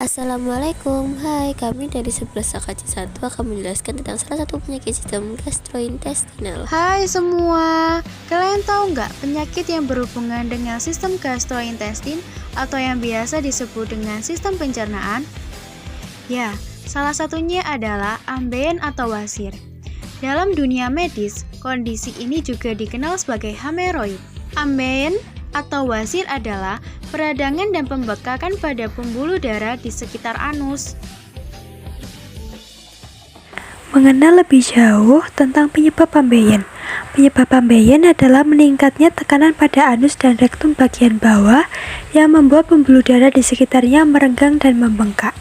Assalamualaikum, hai, kami dari 11 AKC 1 akan menjelaskan tentang salah satu penyakit sistem gastrointestinal. Hai semua, kalian tahu nggak penyakit yang berhubungan dengan sistem gastrointestin atau yang biasa disebut dengan sistem pencernaan? Ya, salah satunya adalah ambeien atau wasir. Dalam dunia medis, kondisi ini juga dikenal sebagai hemeroid. Ambeien atau wasir adalah peradangan dan pembekakan pada pembuluh darah di sekitar anus. Mengenal lebih jauh tentang penyebab ambeien. Penyebab ambeien adalah meningkatnya tekanan pada anus dan rektum bagian bawah yang membuat pembuluh darah di sekitarnya merenggang dan membengkak.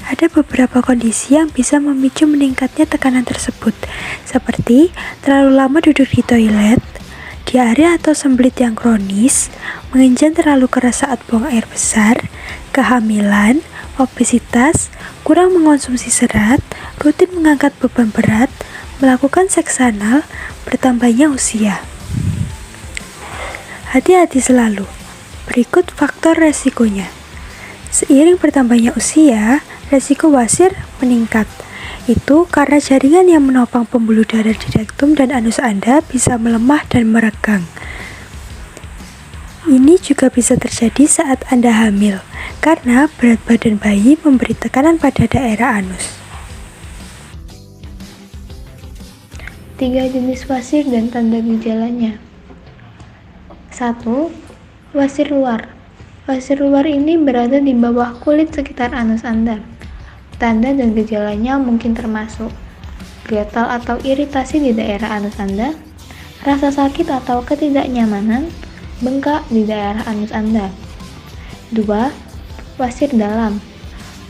Ada beberapa kondisi yang bisa memicu meningkatnya tekanan tersebut, seperti terlalu lama duduk di toilet, diare atau sembelit yang kronis, mengenjan terlalu keras saat buang air besar, kehamilan, obesitas, kurang mengonsumsi serat, rutin mengangkat beban berat, melakukan seks anal, bertambahnya usia. Hati-hati selalu. Berikut faktor resikonya. Seiring bertambahnya usia, resiko wasir meningkat. Itu karena jaringan yang menopang pembuluh darah di rektum dan anus Anda bisa melemah dan meregang. Ini juga bisa terjadi saat Anda hamil, karena berat badan bayi memberi tekanan pada daerah anus. 3 jenis wasir dan tanda gejalanya. 1. Wasir luar. Wasir luar ini berada di bawah kulit sekitar anus Anda. Tanda dan gejalanya mungkin termasuk gatal atau iritasi di daerah anus Anda, rasa sakit atau ketidaknyamanan, bengkak di daerah anus Anda. 2. Wasir dalam.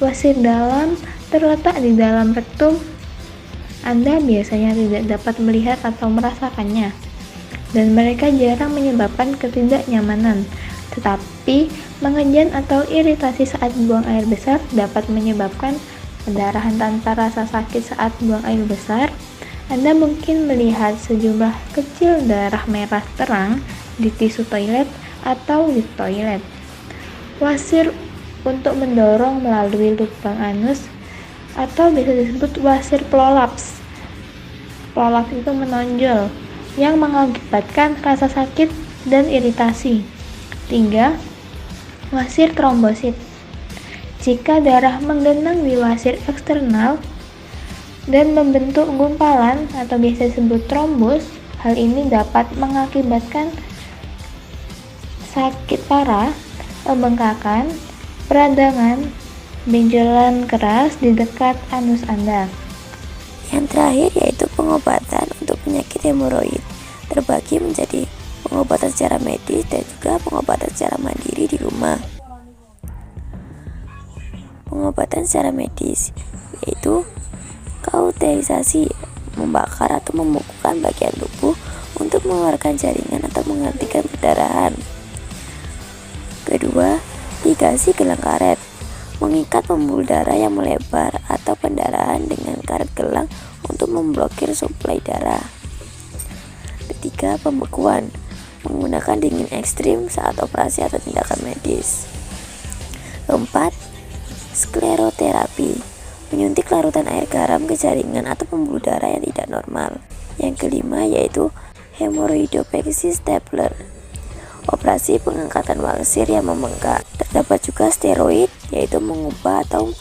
Wasir dalam terletak di dalam rektum. Anda biasanya tidak dapat melihat atau merasakannya, dan mereka jarang menyebabkan ketidaknyamanan, tetapi mengenjan atau iritasi saat buang air besar dapat menyebabkan pendarahan tanpa rasa sakit saat buang air besar. Anda mungkin melihat sejumlah kecil darah merah terang di tisu toilet atau di toilet. Wasir untuk mendorong melalui lubang anus atau bisa disebut wasir prolaps. Prolaps itu menonjol yang mengakibatkan rasa sakit dan iritasi. 3. Wasir trombosit. Jika darah menggenang di wasir eksternal dan membentuk gumpalan atau biasa disebut trombus, hal ini dapat mengakibatkan sakit parah, pembengkakan, peradangan, benjolan keras di dekat anus Anda. Yang terakhir yaitu pengobatan untuk penyakit hemoroid, terbagi menjadi pengobatan secara medis dan juga pengobatan secara mandiri di rumah. Pengobatan secara medis yaitu kauterisasi, membakar atau membukukan bagian tubuh untuk mengeluarkan jaringan atau menghentikan perdarahan. Kedua, ligasi gelang karet, mengikat pembuluh darah yang melebar atau pendarahan dengan karet gelang untuk memblokir suplai darah. Ketiga, pembekuan, menggunakan dingin ekstrim saat operasi atau tindakan medis. Keempat, skleroterapi, menyuntik larutan air garam ke jaringan atau pembuluh darah yang tidak normal. Yang kelima yaitu hemoroidopexy stapler, operasi pengangkatan wasir yang membengkak. Terdapat juga steroid, yaitu mengubah atau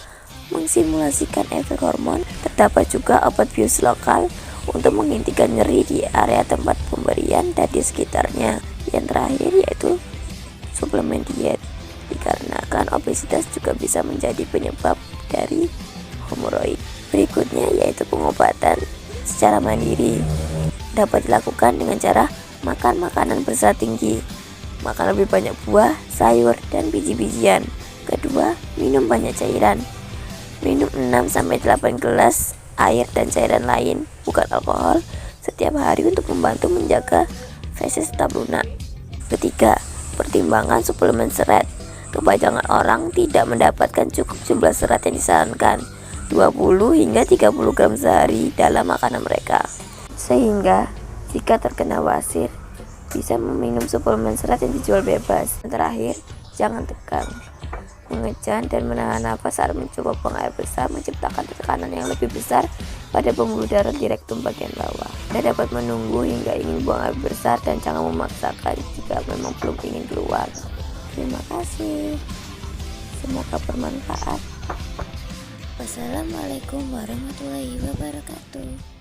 mengsimulasikan efek hormon. Terdapat juga obat bius lokal untuk menghentikan nyeri di area tempat pemberian dan di sekitarnya. Yang terakhir yaitu suplemen diet, dikarenakan obesitas juga bisa menjadi penyebab dari hemoroid. Berikutnya yaitu pengobatan secara mandiri, dapat dilakukan dengan cara makan makanan bersat tinggi, makan lebih banyak buah, sayur, dan biji-bijian. Kedua, minum banyak cairan, minum 6-8 gelas air dan cairan lain, bukan alkohol, setiap hari untuk membantu menjaga feses tetap lunak. Ketiga, pertimbangan suplemen serat. Kebanyakan orang tidak mendapatkan cukup jumlah serat yang disarankan, 20 hingga 30 gram sehari dalam makanan mereka. Sehingga jika terkena wasir, bisa meminum suplemen serat yang dijual bebas. Yang terakhir, jangan tegang. mengejan dan menahan nafas saat mencoba buang air besar menciptakan tekanan yang lebih besar pada pembuluh darah di rektum bagian bawah. Anda dapat menunggu hingga ingin buang air besar dan jangan memaksakan jika memang belum ingin keluar. Terima kasih. Semoga bermanfaat. Wassalamualaikum warahmatullahi wabarakatuh.